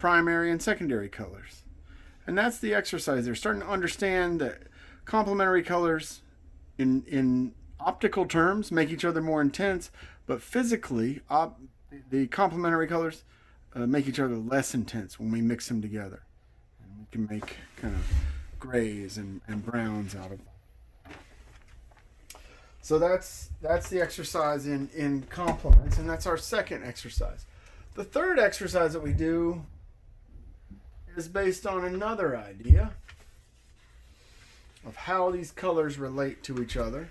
primary and secondary colors. And that's the exercise. They're starting to understand that complementary colors in optical terms make each other more intense, but physically, the complementary colors make each other less intense when we mix them together. And we can make kind of grays and browns out of them. So that's the exercise in complements, and that's our second exercise. The third exercise that we do is based on another idea of how these colors relate to each other.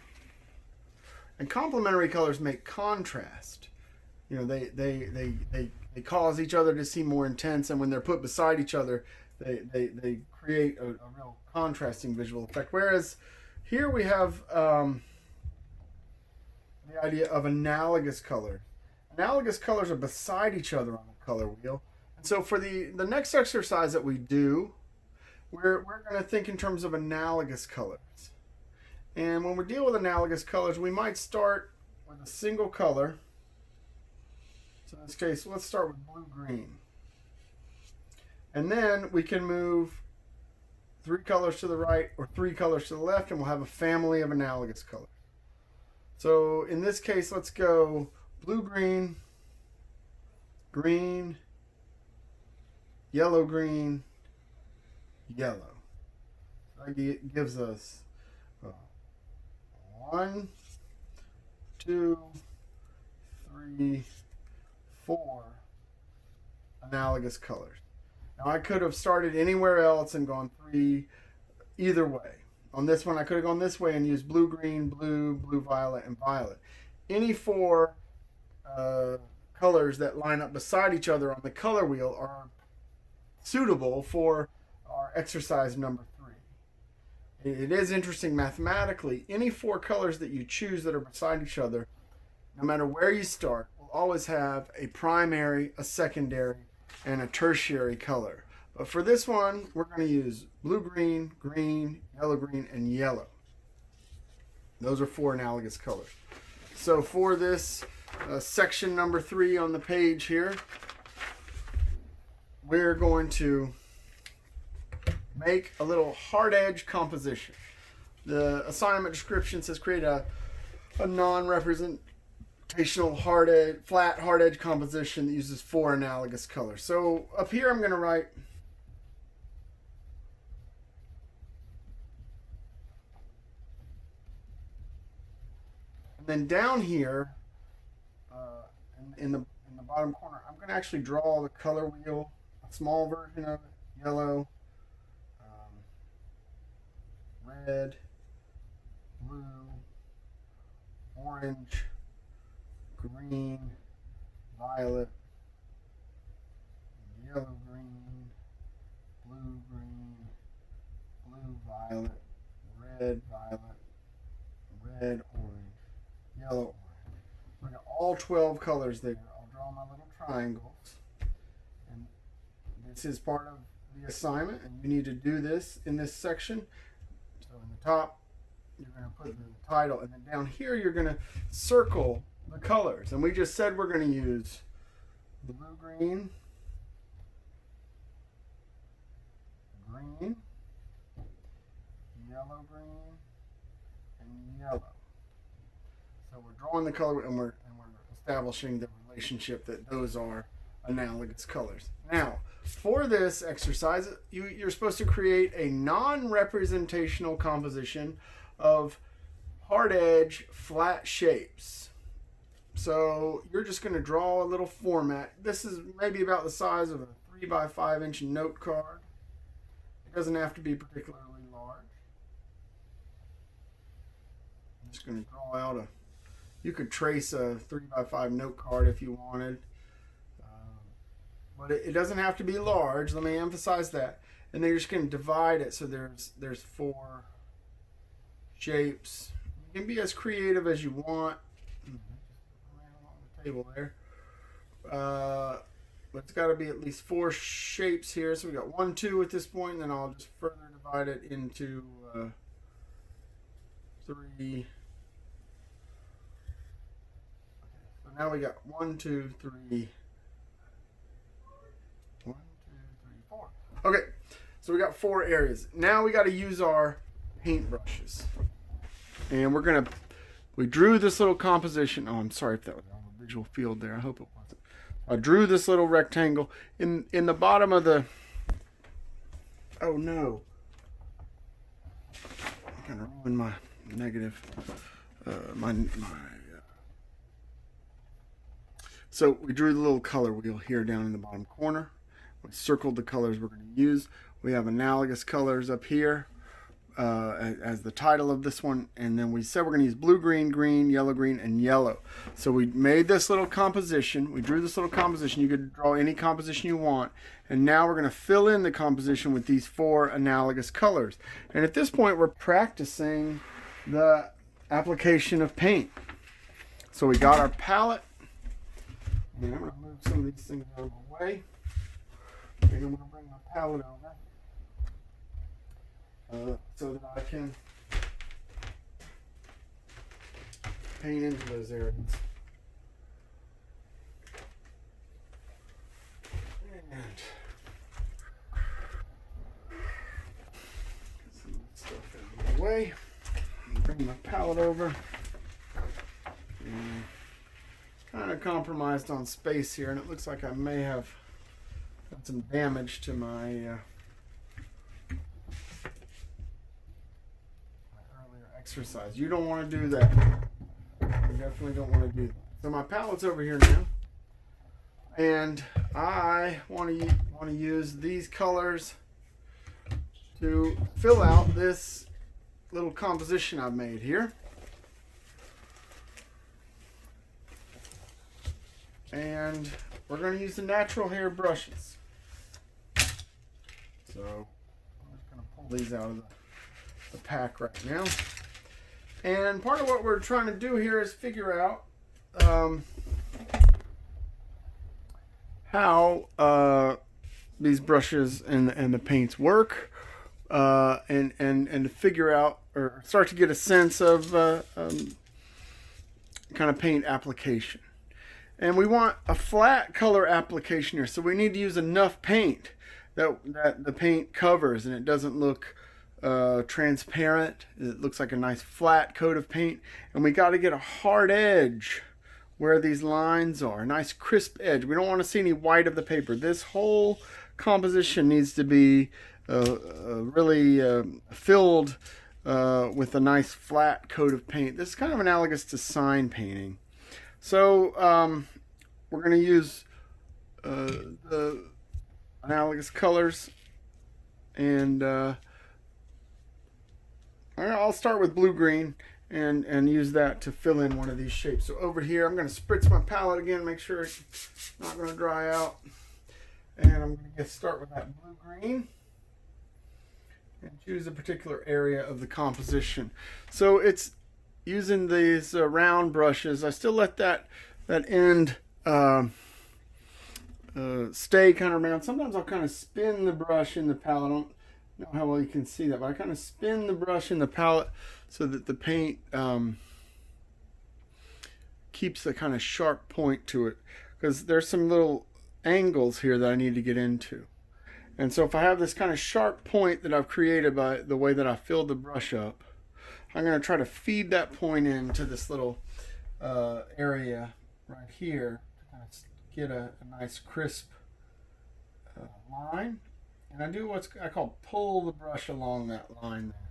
And complementary colors make contrast. You know, they cause each other to seem more intense, and when they're put beside each other, they create a real contrasting visual effect. Whereas here we have the idea of analogous colors. Analogous colors are beside each other on the color wheel. And so for the next exercise that we do, we're going to think in terms of analogous colors. And when we deal with analogous colors, we might start with a single color. So in this case, let's start with blue-green. And then we can move 3 colors to the right or 3 colors to the left, and we'll have a family of analogous colors. So in this case, let's go blue-green, green, yellow-green, yellow. That gives us 1, 2, 3, 4 analogous colors. Now I could have started anywhere else and gone 3 either way. On this one I could have gone this way and used blue, green, blue, blue, violet, and violet. Any 4 colors that line up beside each other on the color wheel are suitable for our exercise number 3. It is interesting mathematically. Any 4 colors that you choose that are beside each other, no matter where you start, will always have a primary, a secondary, and a tertiary color. But for this one, we're going to use blue-green, green, yellow-green, and yellow. Those are 4 analogous colors. So for this section number 3 on the page here, we're going to make a little hard edge composition. The assignment description says create a non-representational flat hard edge composition that uses 4 analogous colors. So up here I'm going to write and then down here in the bottom corner I'm going to actually draw the color wheel, a small version of it, yellow, red, blue, orange, green, violet, yellow, green, blue, green, blue, violet, red, orange, yellow, orange. We're going to all 12 colors there. I'll draw my little triangles. And this is part of the assignment, and you need to do this in this section. So in the top, you're going to put the title, and then down here you're going to circle the colors. And we just said we're going to use blue, green, green, yellow, green, and yellow. So we're drawing the color, and we're establishing the relationship that those are analogous colors. Now, for this exercise, you're supposed to create a non-representational composition of hard edge flat shapes. So you're just going to draw a little format. This is maybe about the size of a 3 by 5 inch note card. It doesn't have to be particularly large. I'm just going to draw out you could trace a 3 by 5 note card if you wanted. But it doesn't have to be large. Let me emphasize that. And then you're just going to divide it so there's 4 shapes. You can be as creative as you want. Ran along the table there. But it's got to be at least 4 shapes here. So we got 1, 2 at this point, and then I'll just further divide it into 3. Okay, so now we got 1, 2, 3. 1, 2, So we got 4 areas. Now we got to use our paint brushes. And we drew this little composition. Oh, I'm sorry if that was on the visual field there. I hope it wasn't. I drew this little rectangle in the bottom of the, oh no. I kind of ruined my negative, so we drew the little color wheel here down in the bottom corner. We circled the colors we're going to use. We have analogous colors up here as the title of this one. And then we said we're going to use blue, green, green, green, and yellow. So we made this little composition. We drew this little composition. You could draw any composition you want. And now we're going to fill in the composition with these 4 analogous colors. And at this point, we're practicing the application of paint. So we got our palette. And I'm going to move some of these things out of the way. And I'm going to bring my palette over so that I can paint into those areas. And get some of that stuff out of the way. Bring my palette over. And kind of compromised on space here, and it looks like I may have done some damage to my earlier exercise. You don't want to do that. You definitely don't want to do that. So my palette's over here now, and I want to use these colors to fill out this little composition I've made here. And we're going to use the natural hair brushes. So I'm just going to pull these out of the pack right now. And part of what we're trying to do here is figure out how these brushes and the paints work, and to figure out or start to get a sense of kind of paint application. And we want a flat color application here. So we need to use enough paint that the paint covers and it doesn't look transparent. It looks like a nice flat coat of paint. And we got to get a hard edge where these lines are. A nice crisp edge. We don't want to see any white of the paper. This whole composition needs to be really filled with a nice flat coat of paint. This is kind of analogous to sign painting. So we're going to use the analogous colors, and I'll start with blue-green and use that to fill in one of these shapes. So over here, I'm going to spritz my palette again, make sure it's not going to dry out. And I'm going to start with that blue-green and choose a particular area of the composition. So it's using these round brushes. I still let that end stay kind of round. Sometimes I'll kind of spin the brush in the palette. I don't know how well you can see that, but I kind of spin the brush in the palette so that the paint keeps a kind of sharp point to it, because there's some little angles here that I need to get into. And so if I have this kind of sharp point that I've created by the way that I filled the brush up, I'm going to try to feed that point into this little area right here to kind of get a nice crisp line. And I do what I call pull the brush along that line there.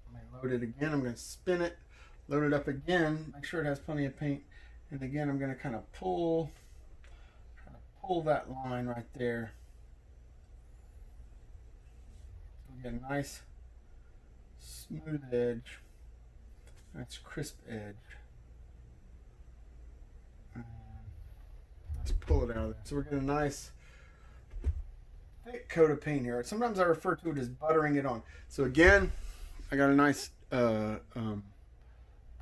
I'm going to load it again. I'm going to spin it, load it up again, make sure it has plenty of paint. And again, I'm going to kind of pull that line right there. So we get a nice smooth edge, nice crisp edge. Let's pull it out of there. So we're getting a nice thick coat of paint here. Sometimes I refer to it as buttering it on. So again, I got a nice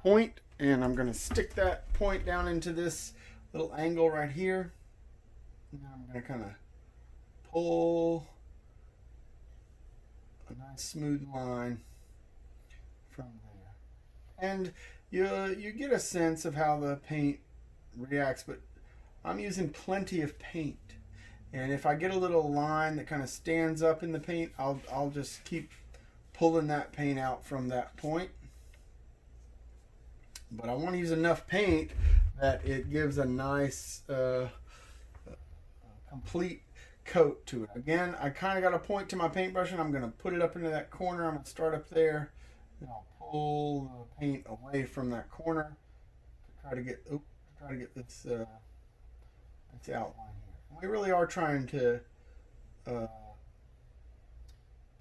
point, and I'm going to stick that point down into this little angle right here. And then I'm going to kind of pull a nice smooth line from there. And you get a sense of how the paint reacts, but I'm using plenty of paint. And if I get a little line that kind of stands up in the paint, I'll just keep pulling that paint out from that point. But I want to use enough paint that it gives a nice complete coat to it. Again, I kind of got a point to my paintbrush, and I'm going to put it up into that corner. I'm going to start up there, and I'll pull the paint away from that corner to try to get this this outline here. We really are trying to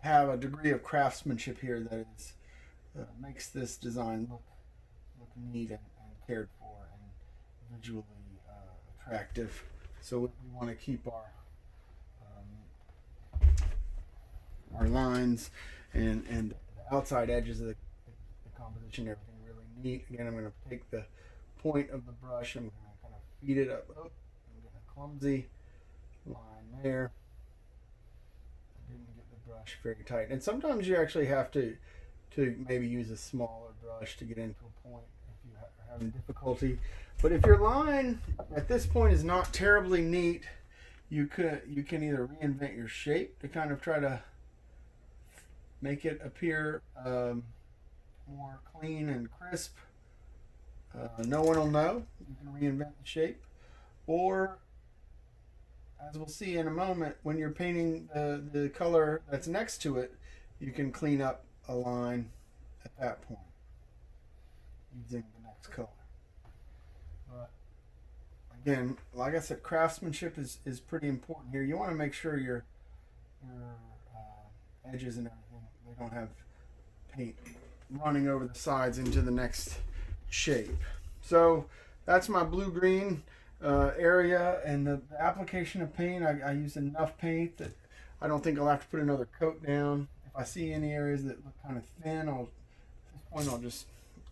have a degree of craftsmanship here that is makes this design look neat and cared for and visually attractive. So we want to keep our lines and the outside edges of the composition, everything really neat. Again, I'm going to take the point of the brush and I'm going to kind of feed it up. Oh, I'm getting a clumsy line there. I didn't get the brush very tight. And sometimes you actually have to maybe use a smaller brush to get into a point if you are having difficulty. But if your line at this point is not terribly neat, you can either reinvent your shape to kind of try to make it appear more clean and crisp. No one will know. You can reinvent the shape. Or, as we'll see in a moment, when you're painting the color that's next to it, you can clean up a line at that point using the next color. But again, like I said, craftsmanship is pretty important here. You want to make sure your edges and everything, they don't have paint running over the sides into the next shape. So that's my blue-green area, and the application of paint, I use enough paint that I don't think I'll have to put another coat down. If I see any areas that look kind of thin, at this point I'll just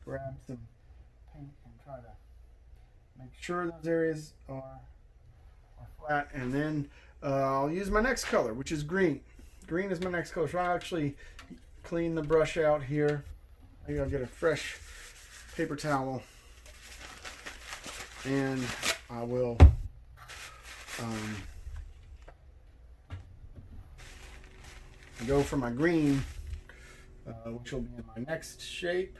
grab some paint and try to make sure those areas are flat, and then I'll use my next color, which is green. Green is my next color, so I'll actually clean the brush out here. Maybe I'll get a fresh paper towel, and I will go for my green, which will be in my next shape.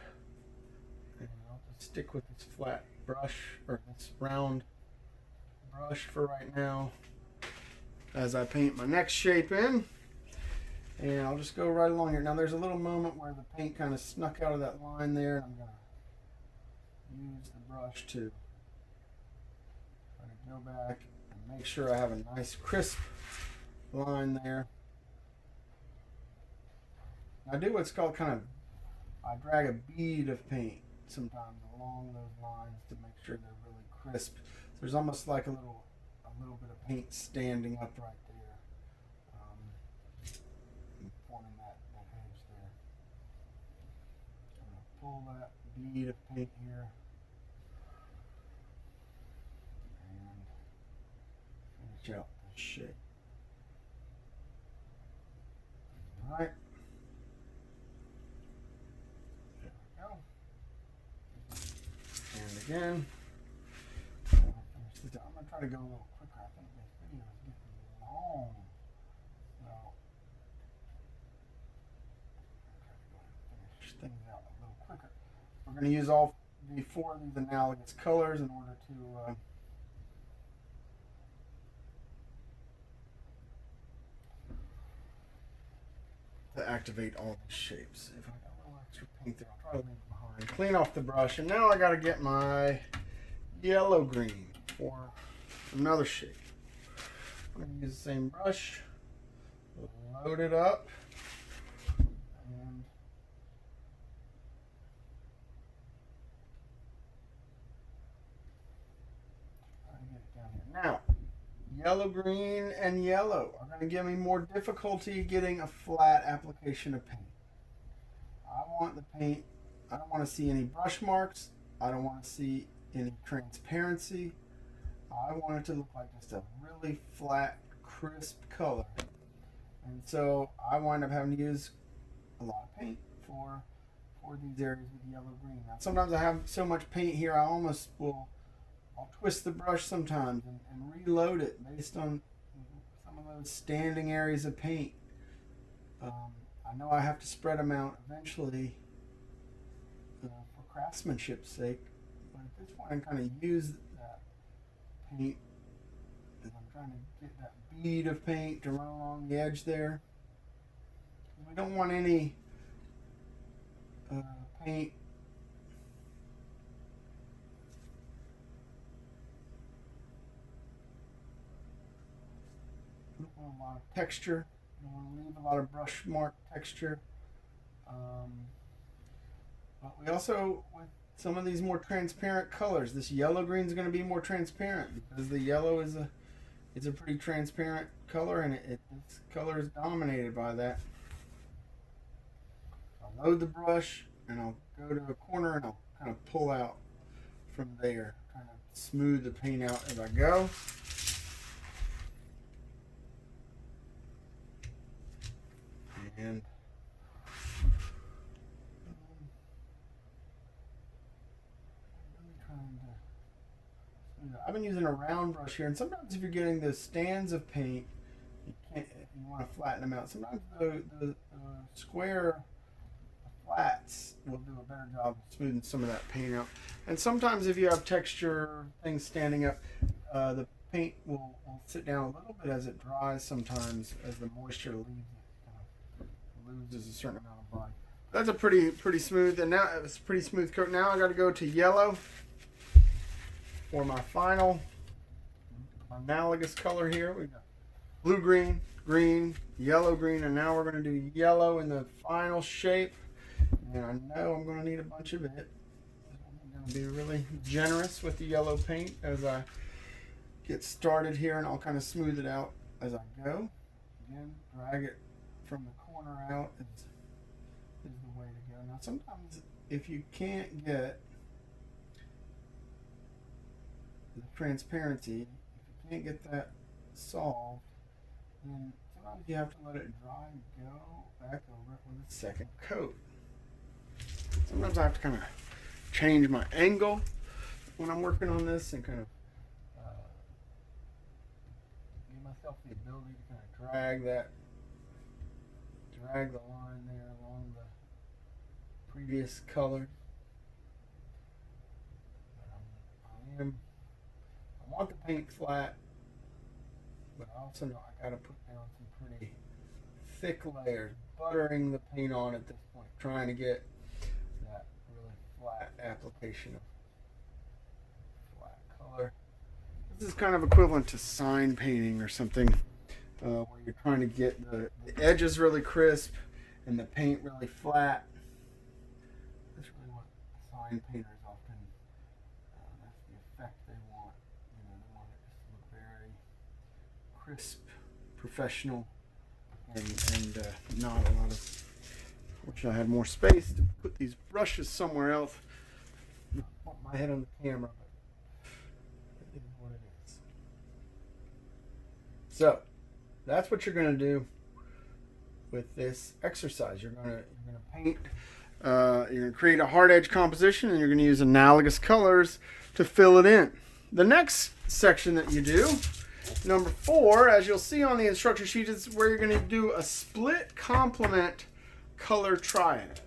And I'll just stick with this flat brush, or this round brush for right now as I paint my next shape in. And I'll just go right along here. Now there's a little moment where the paint kind of snuck out of that line there, and I'm going to use the brush to try to go back and make sure I have a nice crisp line there. I do what's called I drag a bead of paint sometimes along those lines to make sure they're really crisp. So there's almost like a little bit of paint standing up right there, forming that edge there. I'm going to pull that bead of paint here and finish out the shape. All right. And again, I'm going to try to go a little quicker. I think this video is getting long. So, I'm trying to finish things out a little quicker. We're going to use all the 4 of these analogous colors in order to activate all these shapes. If I got a little extra paint there, I'll try to leave it behind. Clean off the brush, and now I got to get my yellow green for another shape. I'm going to use the same brush, load it up, and try to get it down here. Now, yellow, green, and yellow are going to give me more difficulty getting a flat application of paint. I want the paint, I don't want to see any brush marks. I don't want to see any transparency. I want it to look like just a really flat, crisp color. And so I wind up having to use a lot of paint for these areas with yellow, green. Now sometimes I have so much paint here, I'll twist the brush sometimes and reload it based on of those standing areas of paint. I know I have to spread them out eventually for craftsmanship's sake, but at this point I'm kind of use that paint as I'm trying to get that bead of paint to run along the edge there. We don't want any paint a lot of texture. You don't want to leave a lot of brush mark texture. But we also, with some of these more transparent colors, this yellow green is going to be more transparent because the yellow is a pretty transparent color, and its color is dominated by that. I'll load the brush and I'll go to a corner and I'll kind of pull out from there, kind of smooth the paint out as I go. And I've been using a round brush here, and sometimes if you're getting the stands of paint, you want to flatten them out. Sometimes the square flats will do a better job of smoothing some of that paint out. And sometimes if you have texture things standing up, the paint will sit down a little bit as it dries. Sometimes as the moisture leaves it, kind of loses a certain amount of body. That's a pretty smooth, and now it's a pretty smooth coat. Now I got to go to yellow for my final analogous color here. We got blue, green, green, yellow, green, and now we're going to do yellow in the final shape. And I know I'm going to need a bunch of it. I'm going to be really generous with the yellow paint as I get started here, and I'll kind of smooth it out as I go. Again, drag it from the corner out is the way to go. Now sometimes if you can't get the transparency, if you can't get that solved, then sometimes you have to let it dry and go back over it with a second coat. Sometimes I have to kind of change my angle when I'm working on this and kind of give myself the ability to kind of drag the line there along the previous color. I want the paint flat, but I also know I gotta put down some pretty thick layers, buttering the paint on at this point, trying to get that really flat application of flat color. This is kind of equivalent to sign painting or something, where you're trying to get the edges really crisp and the paint really flat. That's really what sign painters often, that's the effect they want. You know, they want it to look very crisp, professional, and not a lot of. I wish I had more space to put these brushes somewhere else. Put my head on the camera, but it is what it is. So that's what you're going to do with this exercise. You're going to paint. You're going to create a hard edge composition, and you're going to use analogous colors to fill it in. The next section that you do, number 4, as you'll see on the instruction sheet, is where you're going to do a split complement color triad.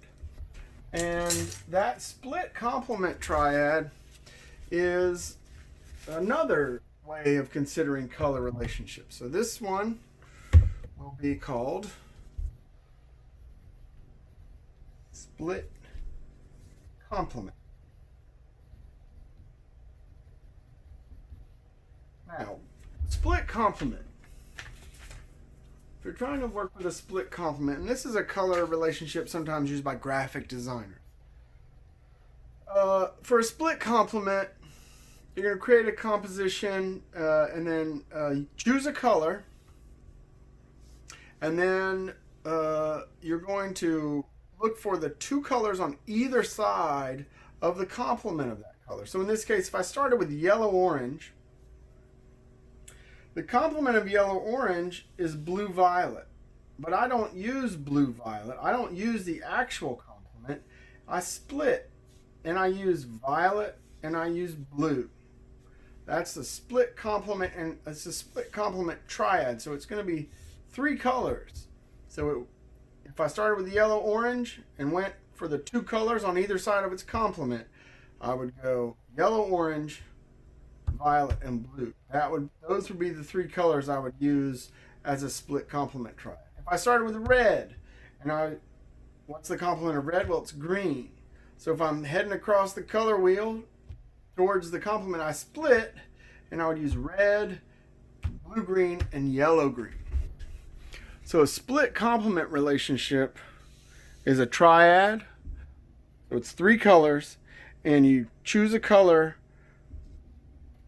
And that split complement triad is another way of considering color relationships. So this one will be called split complement. Now, split complement. If you're trying to work with a split complement, and this is a color relationship sometimes used by graphic designers. For a split complement, you're going to create a composition and then choose a color, and then you're going to look for the 2 colors on either side of the complement of that color. So in this case, if I started with yellow-orange, the complement of yellow-orange is blue-violet, but I don't use blue-violet. I don't use the actual complement. I split, and I use violet, and I use blue. That's the split complement, and it's a split complement triad. So it's going to be 3 colors. So if I started with yellow, orange, and went for the 2 colors on either side of its complement, I would go yellow, orange, violet, and blue. Those would be the 3 colors I would use as a split complement triad. If I started with red, and what's the complement of red? Well, it's green. So if I'm heading across the color wheel towards the complement, I split, and I would use red, blue, green, and yellow, green. So a split complement relationship is a triad. So it's 3 colors, and you choose a color.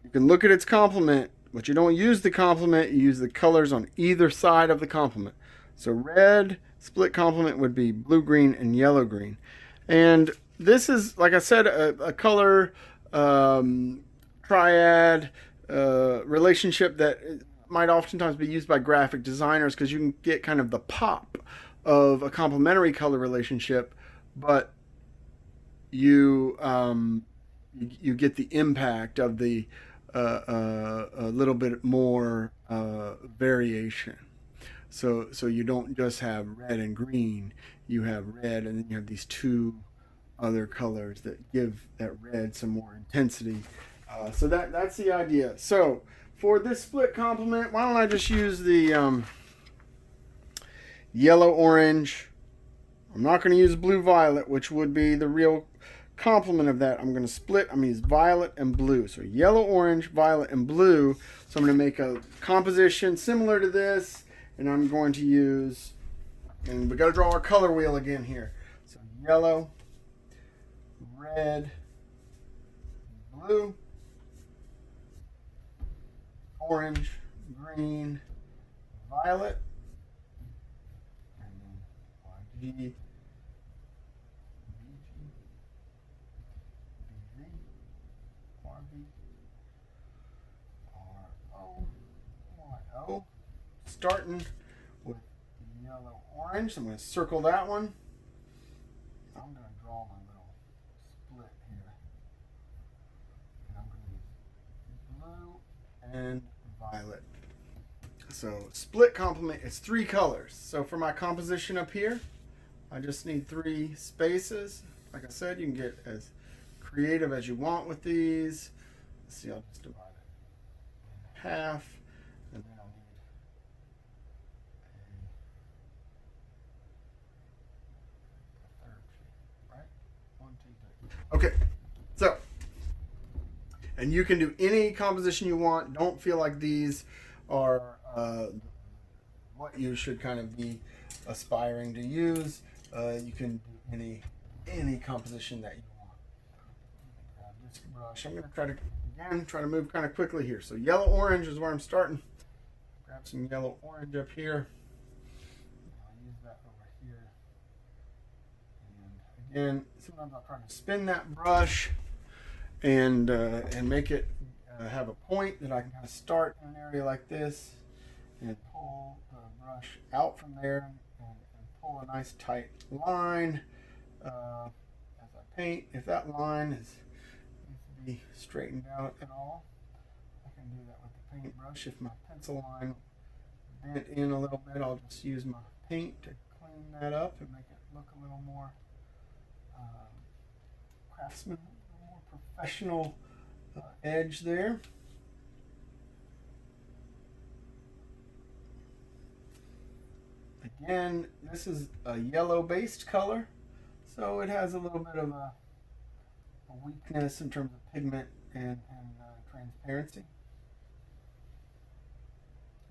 You can look at its complement, but you don't use the complement. You use the colors on either side of the complement. So red split complement would be blue, green, and yellow, green. And this is, like I said, a color triad relationship that might oftentimes be used by graphic designers because you can get kind of the pop of a complementary color relationship, but you get the impact of the a little bit more variation. So you don't just have red and green. You have red, and then you have these 2 other colors that give that red some more intensity. So that's the idea. So for this split complement, why don't I just use the yellow, orange. I'm not going to use blue, violet, which would be the real complement of that. I'm going to split. I'm going to use violet and blue. So yellow, orange, violet, and blue. So I'm going to make a composition similar to this, and I'm going to use, and we got to draw our color wheel again here. So yellow, red, blue, orange, green, violet, and then RG, BG, BV, RV, RO, YO. Starting with yellow, orange. I'm going to circle that one. I'm going to draw my little split here. And I'm going to use blue and violet. So split complement is 3 colors. So for my composition up here, I just need 3 spaces. Like I said, you can get as creative as you want with these. Let's see, I'll just divide it in half, and then I'll need a third sheet, right? 1, 2, 3. Okay, so, and you can do any composition you want. Don't feel like these are what you should kind of be aspiring to use. You can do any composition that you want. Grab this brush. I'm going to try to move kind of quickly here. So yellow, orange is where I'm starting. Grab some yellow, orange up here. I'll use that over here. And again, sometimes I'll try to spin that brush and make it have a point that I can kind of start in an area like this and pull the brush out from there and pull a nice tight line as I paint. If that line needs to be straightened out at all, I can do that with the paintbrush. If my pencil line bent in a little bit, I'll just use my paint to clean that up and make it look a little more craftsman, a little more professional edge there. Again, this is a yellow based color, so it has a little bit of a weakness in terms of pigment and transparency.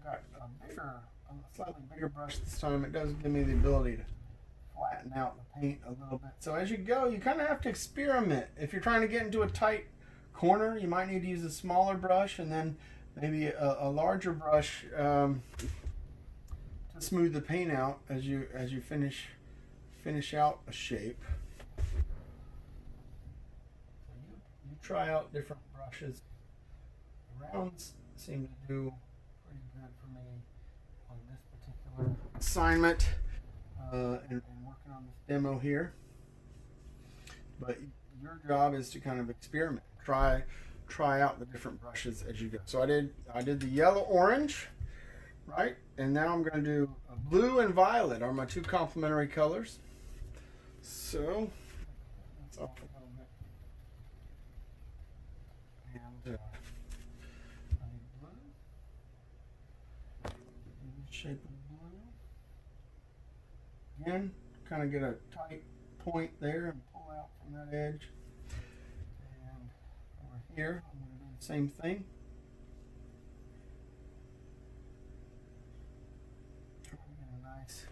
Got a slightly bigger brush this time. It does give me the ability to flatten out the paint a little bit. So as you go, you kind of have to experiment. If you're trying to get into a tight corner, you might need to use a smaller brush and then maybe a larger brush to smooth the paint out as you finish out a shape. So you try out different brushes. The rounds seem to do pretty good for me on this particular assignment and working on this demo here. But your job is to kind of experiment, try try out the different brushes as you go. So I did the yellow orange, right? And now I'm going to do blue and violet are my two complementary colors. So that's off a little bit. And I need blue. Shape of blue. Again, kind of get a tight point there and pull out from that edge. And over here, I'm going to do the same thing. Try to get a nice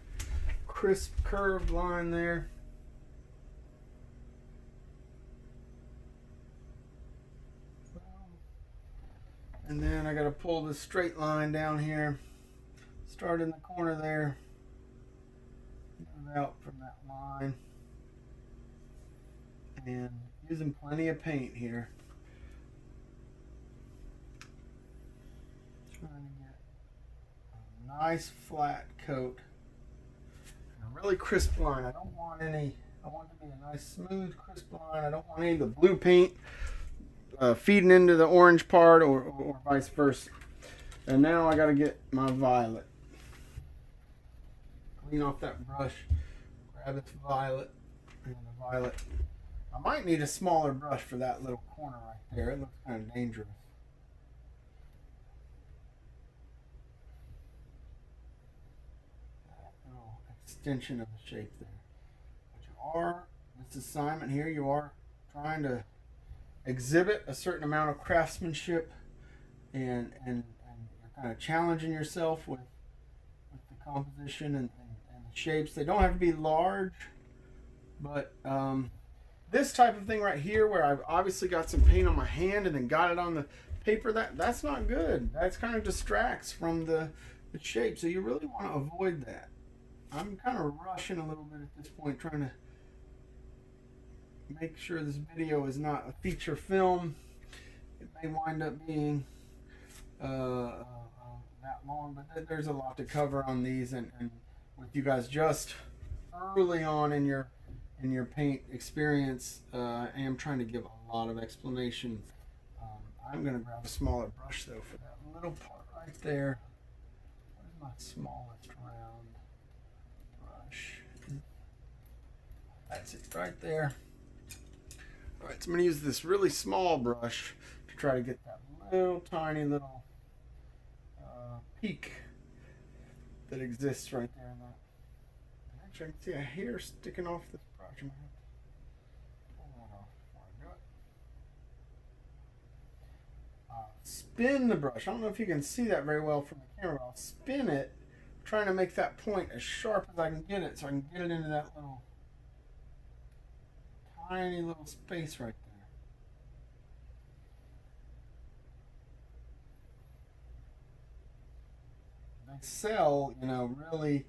crisp curved line there. And then I got to pull this straight line down here. Start in the corner there. Move out from that line. And using plenty of paint here. Trying to get a nice flat coat. And a really crisp line. I don't want any, I want it to be a nice smooth crisp line. I don't want any of the blue paint feeding into the orange part or vice versa. And now I got to get my violet. Clean off that brush. Grab this violet. And the violet. I might need a smaller brush for that little corner right there. It looks kind of dangerous. That little extension of the shape there. But you are, this assignment here, you are trying to exhibit a certain amount of craftsmanship and you're kind of challenging yourself with the composition and the shapes. They don't have to be large, but this type of thing right here where I've obviously got some paint on my hand and then got it on the paper, that's not good. That's kind of distracts from the shape, so you really want to avoid that. I'm kind of rushing a little bit at this point, trying to make sure this video is not a feature film. It may wind up being that long, but there's a lot to cover on these, and with you guys just early on in your paint experience, I am trying to give a lot of explanation. I'm going to grab a smaller brush though for that little part right there. Where's my smallest round brush? That's it right there. Alright, so I'm going to use this really small brush to try to get that little tiny little peak that exists right there in that. Actually, I can see a hair sticking off this brush. I'm going to have to pull that off before I do it. Spin the brush. I don't know if you can see that very well from the camera. I'll spin it, trying to make that point as sharp as I can get it so I can get it into that little tiny little space right there. They sell, really